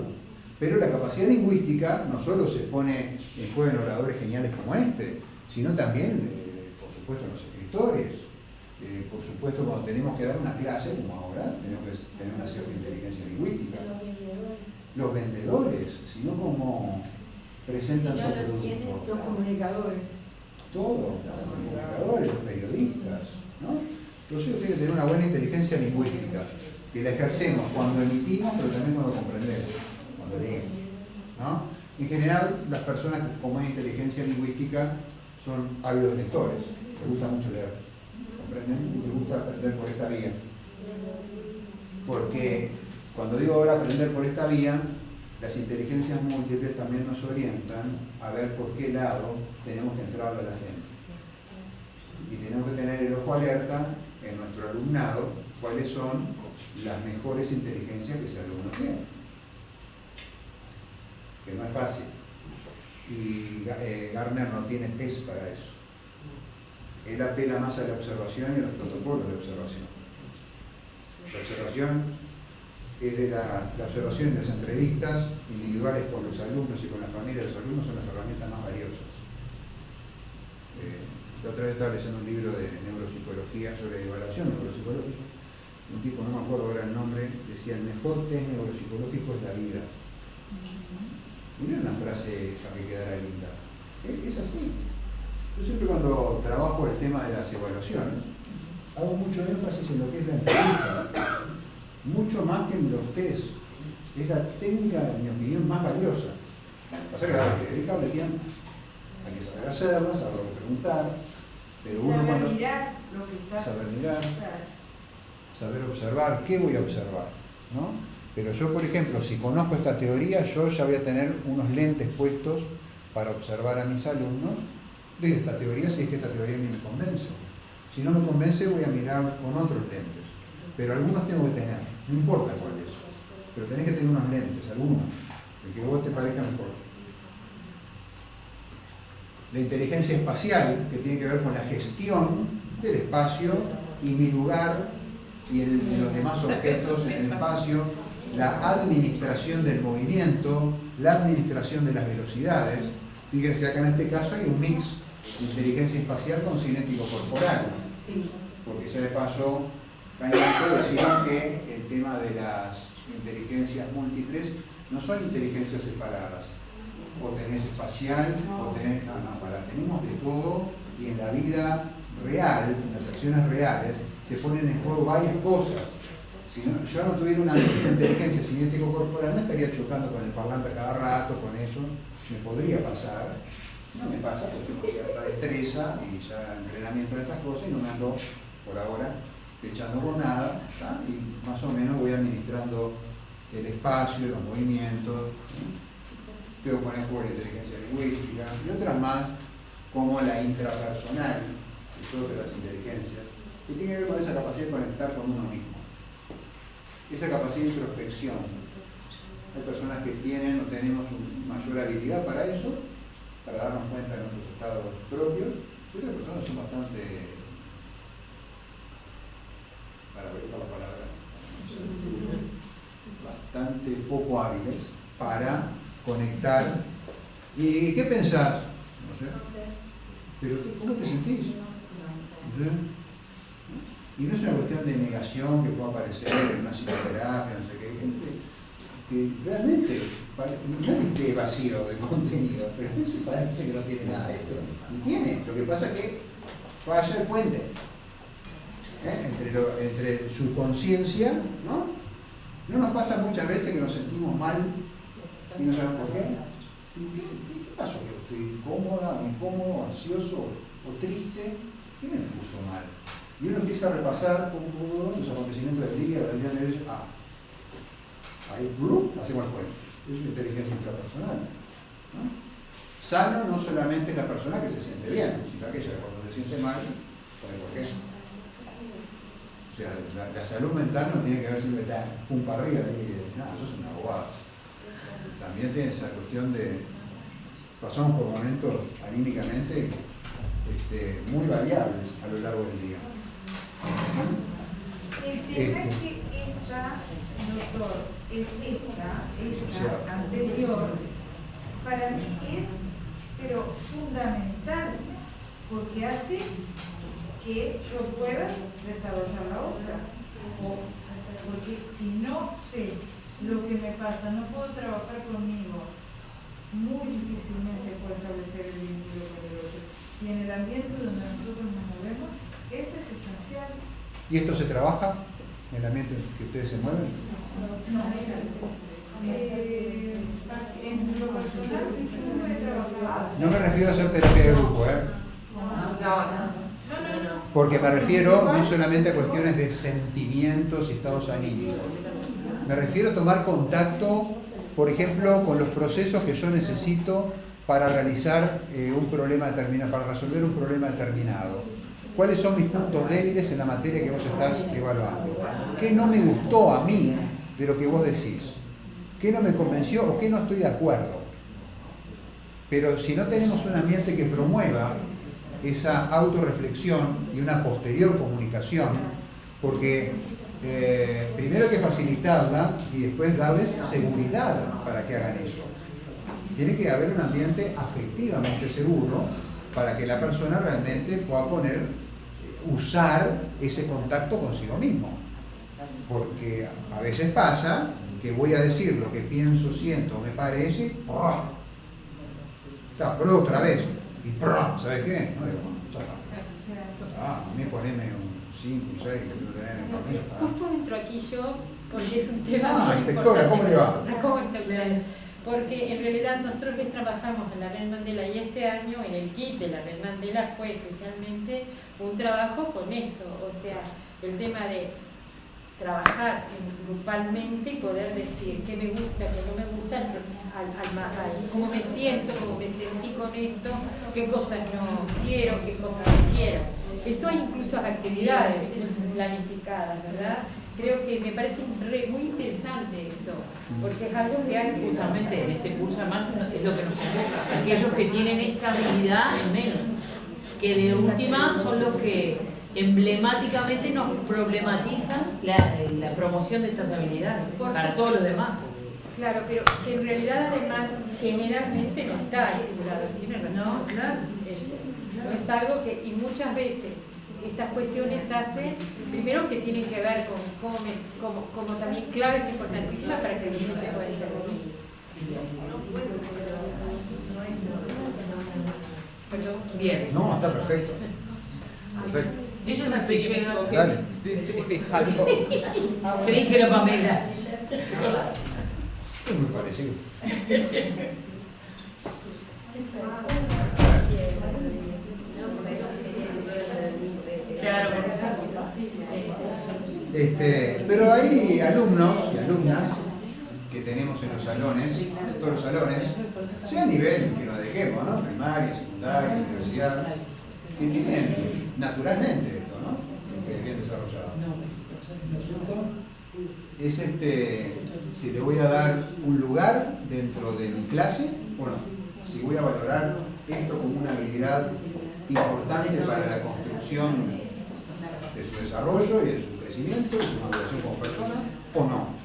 Speaker 2: pero la capacidad lingüística no solo se pone en juego en oradores geniales como este, sino también, por supuesto, en los escritores, por supuesto, cuando tenemos que dar una clase, como ahora, tenemos que tener una cierta inteligencia lingüística. Los vendedores, sino como presentan su producto.
Speaker 3: Los comunicadores.
Speaker 2: Todos, los comunicadores, los periodistas, ¿no? Entonces tiene que tener una buena inteligencia lingüística, que la ejercemos cuando emitimos, pero también cuando comprendemos, cuando leemos, ¿no? En general, las personas con buena inteligencia lingüística son ávidos lectores, les gusta mucho leer, ¿comprenden? Y les gusta aprender por esta vía. Porque cuando digo ahora aprender por esta vía, las inteligencias múltiples también nos orientan a ver por qué lado tenemos que entrarle a la gente. Y tenemos que tener el ojo alerta en nuestro alumnado cuáles son las mejores inteligencias que ese alumno tiene. Que no es fácil. Y Gardner no tiene test para eso. Él apela más a la observación y a los protocolos de observación. La observación es de la observación de las entrevistas individuales con los alumnos y con la familia de los alumnos son las herramientas más valiosas. La otra vez estaba leyendo un libro de neuropsicología sobre evaluación neuropsicológica. Un tipo, no me acuerdo ahora el nombre, decía: el mejor test neuropsicológico es la vida. Y no es una frase ya que quedara linda. Es así. Yo siempre cuando trabajo el tema de las evaluaciones, hago mucho énfasis en lo que es la entrevista. Mucho más que en los test. Es la técnica, en mi opinión, más valiosa. Pasa que hay que dedicarle tiempo, hay que saber hacerla, saber preguntar, pero uno
Speaker 3: Saber
Speaker 2: cuando...
Speaker 3: mirar lo que está.
Speaker 2: Saber mirar, saber observar, ¿qué voy a observar? ¿No? Pero yo, por ejemplo, si conozco esta teoría, yo ya voy a tener unos lentes puestos para observar a mis alumnos de esta teoría, si es que esta teoría a mí me convence. Si no me convence, voy a mirar con otros lentes. Pero algunos tengo que tener, no importa cuál es, pero tenés que tener unos lentes, algunos, el que a vos te parezca mejor. La inteligencia espacial, que tiene que ver con la gestión del espacio y mi lugar y de los demás objetos en el espacio, la administración del movimiento, la administración de las velocidades. Fíjense, acá en este caso hay un mix de inteligencia espacial con cinético corporal, porque ya de paso Cañazo decían que el tema de las inteligencias múltiples no son inteligencias separadas. O tenés espacial, o tenés... No, tenemos de todo, y en la vida real, en las acciones reales, se ponen en juego varias cosas. Si yo no tuviera una inteligencia cinético-corporal, me estaría chocando con el parlante cada rato, con eso, me podría pasar. No me pasa porque tengo cierta destreza y ya entrenamiento de estas cosas y no me ando, por ahora, echando por nada, ¿tá? Y más o menos voy administrando el espacio, los movimientos, tengo que poner en juego la inteligencia lingüística y otras más, como la intrapersonal, que es otra de las inteligencias, que tiene que ver con esa capacidad de conectar con uno mismo, esa capacidad de introspección. Hay personas que tienen o tenemos una mayor habilidad para eso, para darnos cuenta de nuestros estados propios, y otras personas son bastante... bastante poco hábiles para conectar. ¿Y qué pensás? No sé. pero ¿cómo te sentís? Y no es una cuestión de negación que pueda aparecer en una psicoterapia, no sé qué, hay gente que realmente no es que esté vacío de contenido, pero se parece que no tiene nada de esto. Y tiene, lo que pasa es que falla el puente entre su conciencia, ¿no? ¿No nos pasa muchas veces que nos sentimos mal y no sabemos por qué? ¿Qué pasó? ¿Que estoy incómoda, incómodo, ansioso o triste? ¿Qué me puso mal? Y uno empieza a repasar los acontecimientos del día, y dice, ahí hacemos el cuento. Es una inteligencia intrapersonal, ¿no? Sano no solamente es la persona que se siente bien, sino aquella que cuando se siente mal, ¿sabe por qué? O sea, la salud mental no tiene que ver siempre pum para arriba, nada, eso es una bobada. También tiene esa cuestión de, pasamos por momentos anímicamente muy variables a lo largo del día.
Speaker 3: El tema es que esta, doctor, esa anterior, para mí es, pero fundamental, porque hace que yo pueda desarrollar la otra. Porque si no sé lo que me pasa, no puedo trabajar conmigo, muy difícilmente puedo establecer el vínculo con el otro. Y en el ambiente donde nosotros nos movemos, eso es sustancial.
Speaker 2: ¿Y esto se trabaja en el ambiente en que ustedes se mueven?
Speaker 3: No. En lo personal, sí se puede trabajar.
Speaker 2: No me refiero a hacer terapia de grupo,
Speaker 4: No.
Speaker 2: porque me refiero no solamente a cuestiones de sentimientos y estados anímicos. Me refiero a tomar contacto, por ejemplo, con los procesos que yo necesito para realizar un problema determinado, para resolver un problema determinado. ¿Cuáles son mis puntos débiles en la materia que vos estás evaluando? ¿Qué no me gustó a mí de lo que vos decís? ¿Qué no me convenció o qué no estoy de acuerdo? Pero si no tenemos un ambiente que promueva esa autorreflexión y una posterior comunicación, porque primero hay que facilitarla y después darles seguridad para que hagan eso. Tiene que haber un ambiente afectivamente seguro para que la persona realmente pueda usar ese contacto consigo mismo. Porque a veces pasa que voy a decir lo que pienso, siento, me parece, pruebo otra vez, y ¿sabes qué? No digo, a mí poneme un 5, un 6, que tú tenés en familia.
Speaker 6: Justo entro aquí yo, porque es un tema muy
Speaker 2: inspectora,
Speaker 6: importante.
Speaker 2: ¿cómo le va?
Speaker 6: ¿Cómo está usted? Porque en realidad nosotros que trabajamos en la Red Mandela y este año en el kit de la Red Mandela fue especialmente un trabajo con esto, o sea, el tema de trabajar grupalmente y poder decir qué me gusta, qué no me gusta, cómo me siento, cómo me sentí con esto, qué cosas no quiero, qué cosas no quiero. Eso hay incluso actividades planificadas, ¿verdad? Creo que me parece muy interesante esto, porque es algo que hay
Speaker 5: justamente en este curso además es lo que nos convoca. Aquellos que tienen esta habilidad en menos, que de última son los que emblemáticamente nos problematizan la promoción de estas habilidades para todos los demás.
Speaker 6: Claro, pero que en realidad además generalmente no está estimulado, tiene razón.
Speaker 5: No, claro.
Speaker 6: No es algo que, y muchas veces estas cuestiones hacen, primero que tienen que ver con como también claves importantísimas para que el docente pueda intervenir. Perdón.
Speaker 5: Bien.
Speaker 2: No, está perfecto. Perfecto.
Speaker 5: Ellos así llegan.
Speaker 2: Dale.
Speaker 5: Creí que era Pamela.
Speaker 2: Es muy parecido.
Speaker 5: Claro.
Speaker 2: Pero hay alumnos y alumnas que tenemos en los salones, en todos los salones, sea a nivel que nos dejemos, ¿no? Primaria, secundaria, universidad, que tienen naturalmente esto, ¿no? Bien desarrollado. ¿El asunto? Es si le voy a dar un lugar dentro de mi clase, bueno, si voy a valorar esto como una habilidad importante para la construcción de su desarrollo y de su crecimiento, de su maduración como persona, o no.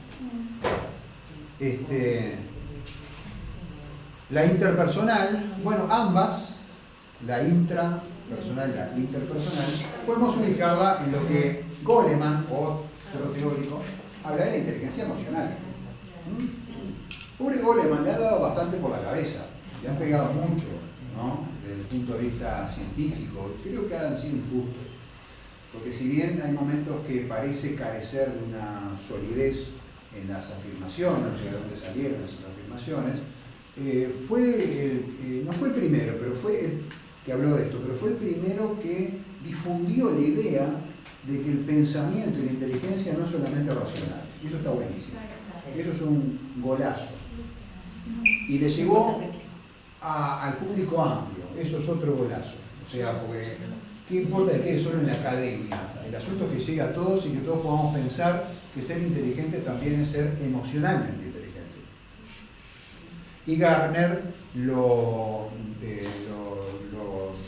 Speaker 2: La interpersonal, bueno, ambas la intrapersonal, la interpersonal, podemos ubicarla en lo que Goleman, otro teórico, habla de la inteligencia emocional. Pobre Goleman le ha dado bastante por la cabeza, le han pegado mucho, ¿no? Desde el punto de vista científico, creo que han sido injustos, porque si bien hay momentos que parece carecer de una solidez en las afirmaciones, o sea, de dónde salieron esas afirmaciones, no fue el primero, pero fue el que habló de esto, pero fue el primero que difundió la idea de que el pensamiento y la inteligencia no es solamente racional, y eso está buenísimo, eso es un golazo, y le llegó al público amplio, eso es otro golazo, o sea, porque ¿qué importa de qué es solo en la academia? El asunto es que llegue a todos y que todos podamos pensar que ser inteligente también es ser emocionalmente inteligente. Y Gardner lo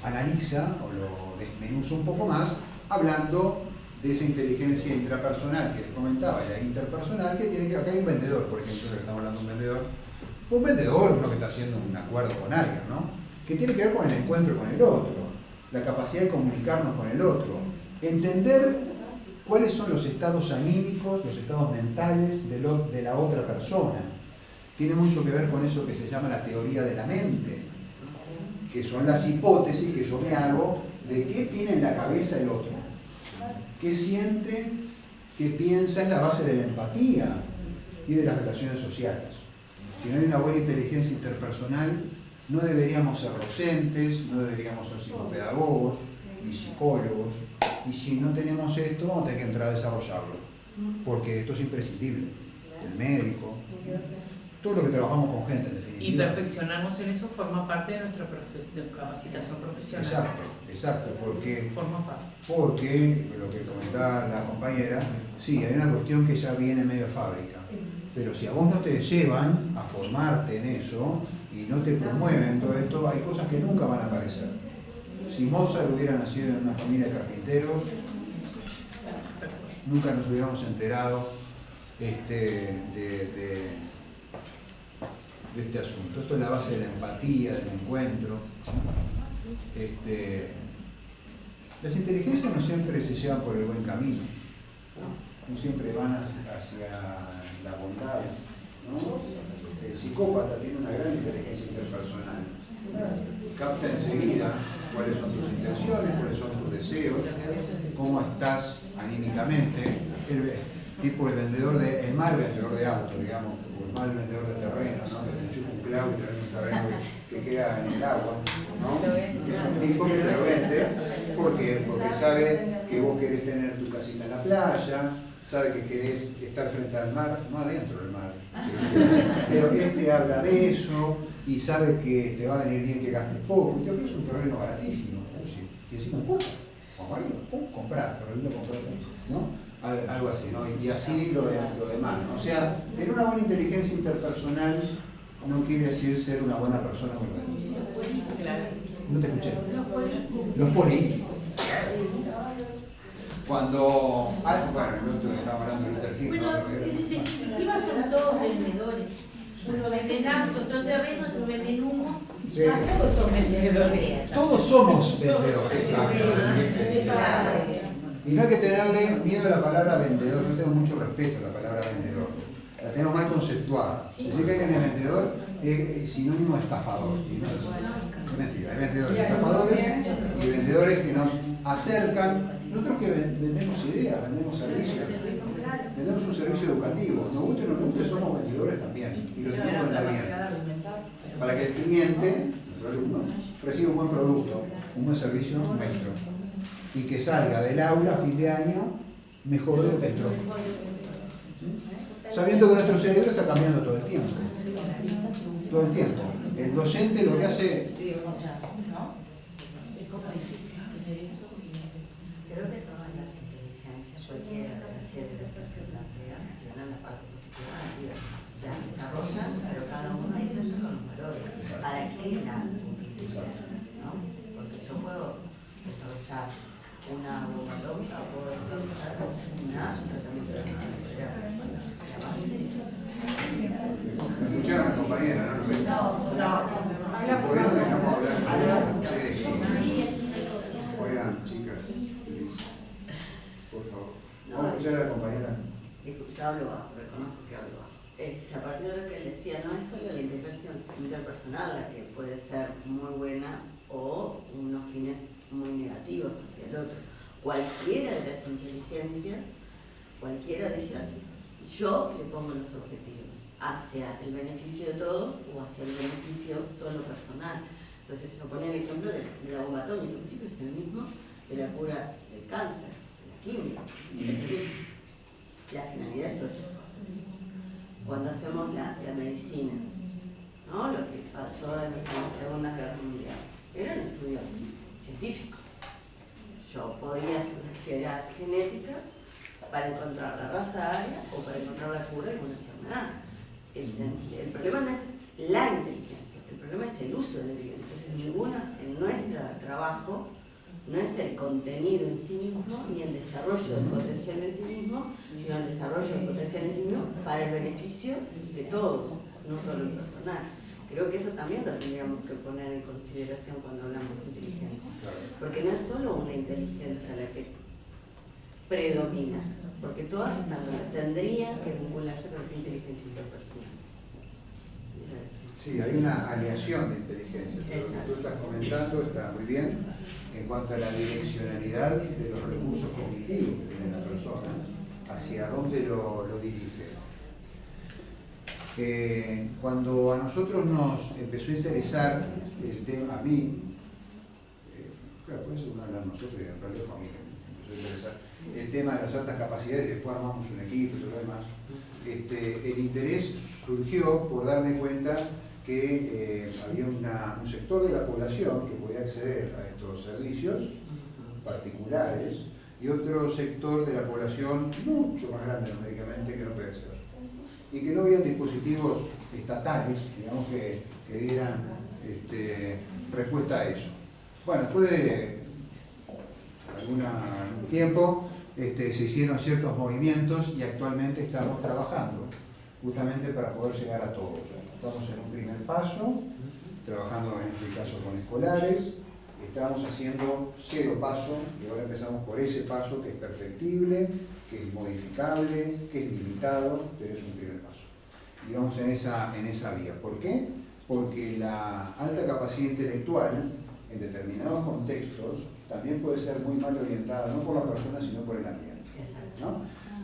Speaker 2: analiza o lo desmenuza un poco más, hablando de esa inteligencia intrapersonal que les comentaba, y la interpersonal, que tiene que, acá hay un vendedor, por ejemplo, que estamos hablando de un vendedor, uno que está haciendo un acuerdo con alguien, ¿no? Que tiene que ver con el encuentro con el otro, la capacidad de comunicarnos con el otro, entender cuáles son los estados anímicos, los estados mentales de la otra persona. Tiene mucho que ver con eso que se llama la teoría de la mente, que son las hipótesis que yo me hago de qué tiene en la cabeza el otro, qué siente, qué piensa, en la base de la empatía y de las relaciones sociales. Si no hay una buena inteligencia interpersonal, no deberíamos ser docentes, no deberíamos ser psicopedagogos, ni psicólogos, y si no tenemos esto, vamos a tener que entrar a desarrollarlo, porque esto es imprescindible. El médico, todo lo que trabajamos con gente, en definitiva.
Speaker 5: Y perfeccionarnos en eso forma parte de nuestra capacitación profesional.
Speaker 2: Exacto, porque
Speaker 5: Forma parte.
Speaker 2: Porque, lo que comentaba la compañera, sí, hay una cuestión que ya viene medio fábrica, pero si a vos no te llevan a formarte en eso y no te promueven todo esto, hay cosas que nunca van a aparecer. Si Mozart hubiera nacido en una familia de carpinteros, nunca nos hubiéramos enterado de este asunto. Esto es la base de la empatía, del encuentro. Las inteligencias no siempre se llevan por el buen camino, no siempre van hacia la bondad, ¿no? El psicópata tiene una gran inteligencia interpersonal, capta enseguida cuáles son tus intenciones, cuáles son tus deseos, cómo estás anímicamente, el mal vendedor de autos, digamos, o el mal vendedor de terrenos, ¿no? Que te enchufa un clavo y te vende un terreno que queda en el agua, ¿no? Es un tipo que te lo vende porque sabe que vos querés tener tu casita en la playa, sabe que querés estar frente al mar, no adentro del mar, pero él te habla de eso y sabe que te va a venir bien que gastes poco, y te ofrece un terreno baratísimo, y encima puta, vamos ahí, comprar, pero él lo compró, ¿no? Algo así, ¿no? Y así lo demás, ¿no? O sea, tener una buena inteligencia interpersonal no quiere decir ser una buena persona con los demás. No te escuché. Los políticos. Cuando, bueno, el otro que estaba hablando de Luther King,
Speaker 8: bueno, en definitiva son todos vendedores. Uno vende autos, otro terreno, otro vende humo.
Speaker 2: Sí.
Speaker 8: Todos son vendedores.
Speaker 2: Todos somos vendedores. Y no hay que tenerle miedo a la palabra vendedor. Yo tengo mucho respeto a la palabra vendedor. La tengo mal conceptuada. Decir que alguien es vendedor es sinónimo de estafador. Y no es mentira. Hay vendedores estafadores y vendedores que nos acercan. Nosotros que vendemos ideas, vendemos servicios, vendemos un servicio educativo. Nos guste o no nos guste, somos vendedores también. Y lo tenemos que vender bien. Para que el cliente, nuestro alumno, reciba un buen producto, un buen servicio nuestro. Y que salga del aula a fin de año mejor de lo que entró. Sabiendo que nuestro cerebro está cambiando todo el tiempo. Todo el tiempo. El docente lo que hace...
Speaker 4: Creo que todas las inteligencias, cualquiera de las 7 que se plantean, tienen la parte positiva negativa. Se desarrollan, pero cada uno dice esos son los valores. ¿Para qué la utilización? ¿No? Porque yo puedo desarrollar una bomba atómica, puedo desarrollar una tratamiento de la base.
Speaker 2: Escucharon a la compañera, ¿no?
Speaker 4: No.
Speaker 2: Bueno, dejamos hablar.
Speaker 4: yo hablo bajo, reconozco que hablo bajo. A partir de lo que él decía, no es solo la integración interpersonal la que puede ser muy buena o unos fines muy negativos hacia el otro. Cualquiera de las inteligencias, cualquiera de ellas, yo le pongo los objetivos hacia el beneficio de todos o hacia el beneficio solo personal. Entonces yo ponía el ejemplo de la bomba atómica, el principio es el mismo de la cura del cáncer, de la química, es el mismo. La finalidad es otra. Cuando hacemos la medicina, ¿no? Lo que pasó en la Segunda Guerra Mundial, era un estudio científico. Yo podía estudiar genética para encontrar la raza aria o para encontrar la cura de una enfermedad. El problema no es la inteligencia, el problema es el uso de la inteligencia. Entonces, en nuestro trabajo no es el contenido en sí mismo ni el desarrollo del potencial en sí mismo, sino el desarrollo del potencial en sí mismo para el beneficio de todos, no solo el personal. Creo que eso también lo tendríamos que poner en consideración cuando hablamos de inteligencia. Porque no es solo una inteligencia la que predomina, porque todas tendrían que vincularse con esta inteligencia interpersonal.
Speaker 2: Sí, hay una aleación de inteligencia. Lo que tú estás comentando está muy bien en cuanto a la direccionalidad de los recursos cognitivos que tiene la persona, hacia dónde lo dirige. Cuando a nosotros nos empezó a interesar el tema, a mí, claro, por eso uno habla nosotros y en realidad fue a mí que me empezó a interesar el tema de las altas capacidades, y después armamos un equipo y todo lo demás, el interés surgió por darme cuenta que había un sector de la población que podía acceder a estos servicios particulares y otro sector de la población mucho más grande numéricamente que no podía acceder. Y que no había dispositivos estatales, digamos, que dieran respuesta a eso. Bueno, después de algún tiempo se hicieron ciertos movimientos y actualmente estamos trabajando justamente para poder llegar a todos. Estamos en un primer paso, trabajando en este caso con escolares, estamos haciendo 0 paso y ahora empezamos por ese paso que es perfectible, que es modificable, que es limitado, pero es un primer paso. Y vamos en esa vía. ¿Por qué? Porque la alta capacidad intelectual en determinados contextos también puede ser muy mal orientada, no por la persona, sino por el ambiente, ¿no?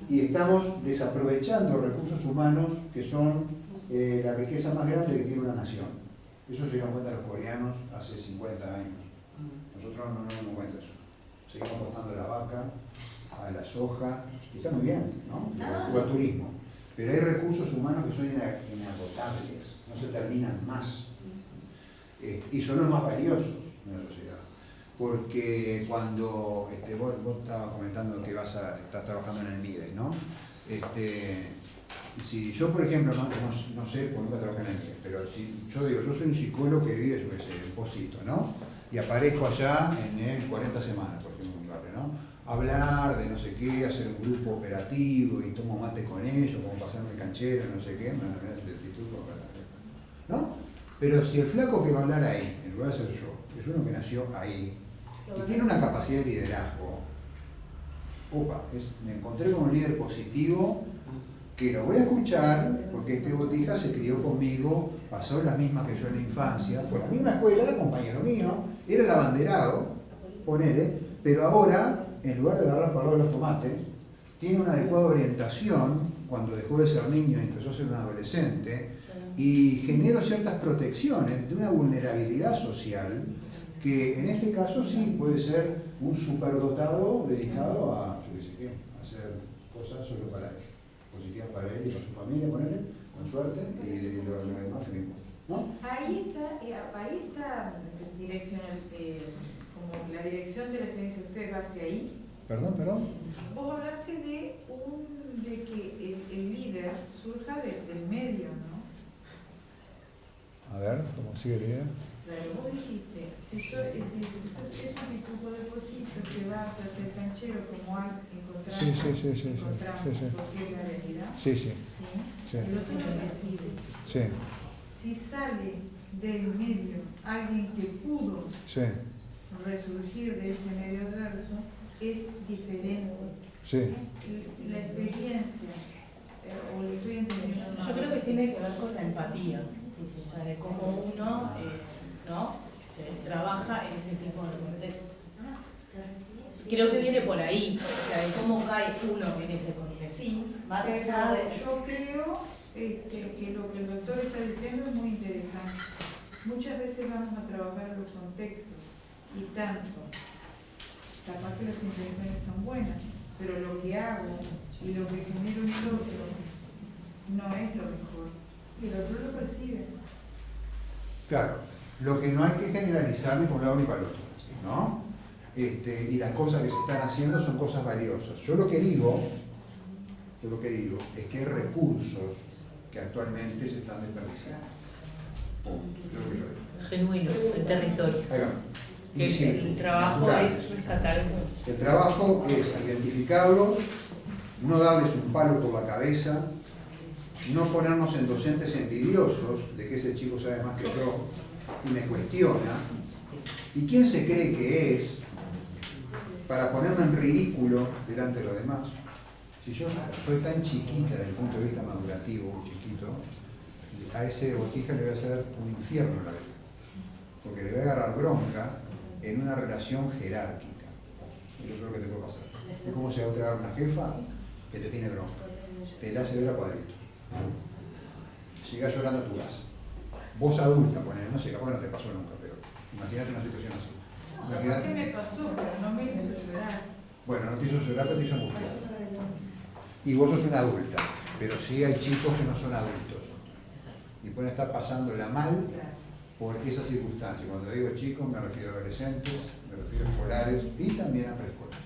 Speaker 2: Y estamos desaprovechando recursos humanos que son la riqueza más grande que tiene una nación. Eso se dieron cuenta los coreanos hace 50 años. Nosotros no nos damos cuenta de eso. Seguimos apostando a la vaca, a la soja, y está muy bien, ¿no? O al turismo. Pero hay recursos humanos que son inagotables, no se terminan más. Y son los más valiosos de la sociedad. Porque cuando vos estabas comentando que estás trabajando en el MIDES, ¿no? Si yo, por ejemplo, no sé, porque nunca trabajé en el MIDES, pero si yo digo, yo soy un psicólogo que vive en Pocito, ¿no? Y aparezco allá en 40 semanas, por ejemplo, en mi barrio, ¿no? Hablar de no sé qué, hacer un grupo operativo y tomo mate con ellos, como pasarme el canchero, no sé qué, ¿no? Pero si el flaco que va a hablar ahí, en lugar de ser yo, es uno que nació ahí y tiene una capacidad de liderazgo, me encontré con un líder positivo que lo voy a escuchar porque este botija se crió conmigo, pasó las mismas que yo en la infancia, fue la misma escuela, era compañero mío, era el abanderado, ponele, pero ahora, en lugar de agarrar para los tomates, tiene una adecuada orientación cuando dejó de ser niño y empezó a ser un adolescente, y generó ciertas protecciones de una vulnerabilidad social que en este caso sí puede ser un superdotado dedicado a, yo qué sé qué, a hacer cosas solo para él, positivas para él y para su familia, con él, con suerte, y lo demás que me importa, ¿no?
Speaker 3: Ahí está direccional, como la dirección de la experiencia, ¿usted va hacia ahí?
Speaker 2: Perdón.
Speaker 3: Vos hablaste de que el líder surja del medio, ¿no?
Speaker 2: A ver, ¿cómo sigue la idea?
Speaker 3: Claro, vos dijiste, si sos ese tipo de cositas que vas a hacer canchero como hay encontramos, porque es la realidad.
Speaker 2: Sí.
Speaker 3: El otro lo decide. Si sale del medio alguien que pudo resurgir de ese medio adverso, es diferente. La experiencia o le estoy entendiendo mal?
Speaker 8: Yo creo que tiene que ver con la empatía, o sea, de cómo uno ¿no? trabaja en ese tipo de contexto. Creo que viene por ahí, o sea, de cómo cae uno en ese contexto. Más allá de...
Speaker 3: Yo creo que lo que el doctor está diciendo es muy interesante. Muchas veces vamos a trabajar los contextos y tanto, capaz que las intenciones son buenas, pero lo que hago y lo que genero en el otro no es lo mejor. Y el otro lo percibe.
Speaker 2: Claro, lo que no hay que generalizar ni por un lado ni para el otro, ¿no? Y las cosas que se están haciendo son cosas valiosas. Yo lo que digo es que hay recursos que actualmente se están desperdiciando. Punto. Yo lo que yo digo.
Speaker 5: Genuinos, el territorio.
Speaker 2: Ahí va.
Speaker 5: Que
Speaker 2: Y sí,
Speaker 5: el trabajo
Speaker 2: naturales.
Speaker 5: es rescatar eso.
Speaker 2: El trabajo es identificarlos, no darles un palo por la cabeza, no ponernos en docentes envidiosos de que ese chico sabe más que yo y me cuestiona. ¿Y quién se cree que es para ponerme en ridículo delante de los demás? Si yo soy tan chiquita desde el punto de vista madurativo, chiquito, a ese botija le voy a hacer un infierno la vida. Porque le voy a agarrar bronca en una relación jerárquica. Yo creo que te puede pasar. ¿Y cómo se va a te agarrar una jefa que te tiene bronca? Te la hace ver a cuadritos. Llega llorando a tu casa. Vos adulta, ponele, no sé, capaz que no te pasó nunca, pero imagínate una situación así.
Speaker 3: Capaz que me pasó, pero no me hizo llorar.
Speaker 2: Bueno, no te hizo llorar, pero te hizo angustiar. Y vos sos una adulta, pero sí hay chicos que no son adultos y pueden estar pasándola mal por esas circunstancias. Cuando digo chicos me refiero a adolescentes, me refiero a escolares y también a preescolares.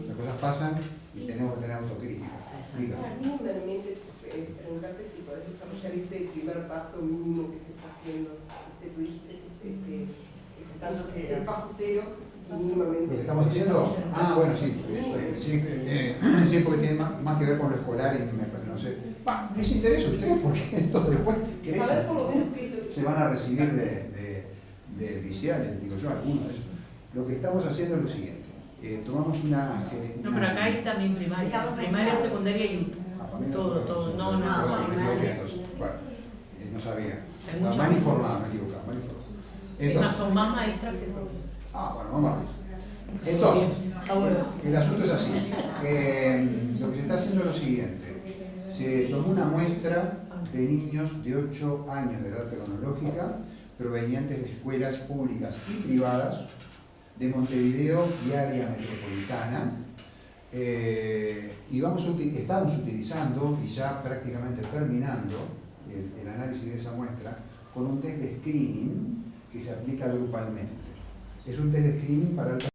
Speaker 2: Las cosas pasan y tenemos que tener autocrítica. Diga.
Speaker 9: A mí me mente preguntarte si podés desarrollar ese primer paso mínimo que se está haciendo. Tú dijiste ese paso cero, mínimamente.
Speaker 2: ¿Lo que estamos haciendo? Ah, bueno, sí. Sí, porque tiene más que ver con lo escolar y no sé. Les interesa a ustedes porque esto después
Speaker 9: Saber por lo menos qué
Speaker 2: se van a recibir de liceales, digo yo, algunos de esos. Lo que estamos haciendo es lo siguiente. Tomamos una...
Speaker 5: No, pero acá hay también primaria. Primaria, secundaria y todo. No,
Speaker 2: me equivoqué entonces. Bueno, no sabía. Estaba mal informado, me equivocaba, mal informado.
Speaker 5: Entonces, son más maestras que no.
Speaker 2: Bueno, vamos a ver. Entonces, el asunto es así. Lo que se está haciendo es lo siguiente. Se tomó una muestra de niños de 8 años de edad cronológica provenientes de escuelas públicas y privadas de Montevideo y área metropolitana. Y estamos utilizando y ya prácticamente terminando el análisis de esa muestra con un test de screening que se aplica grupalmente. Es un test de screening para alta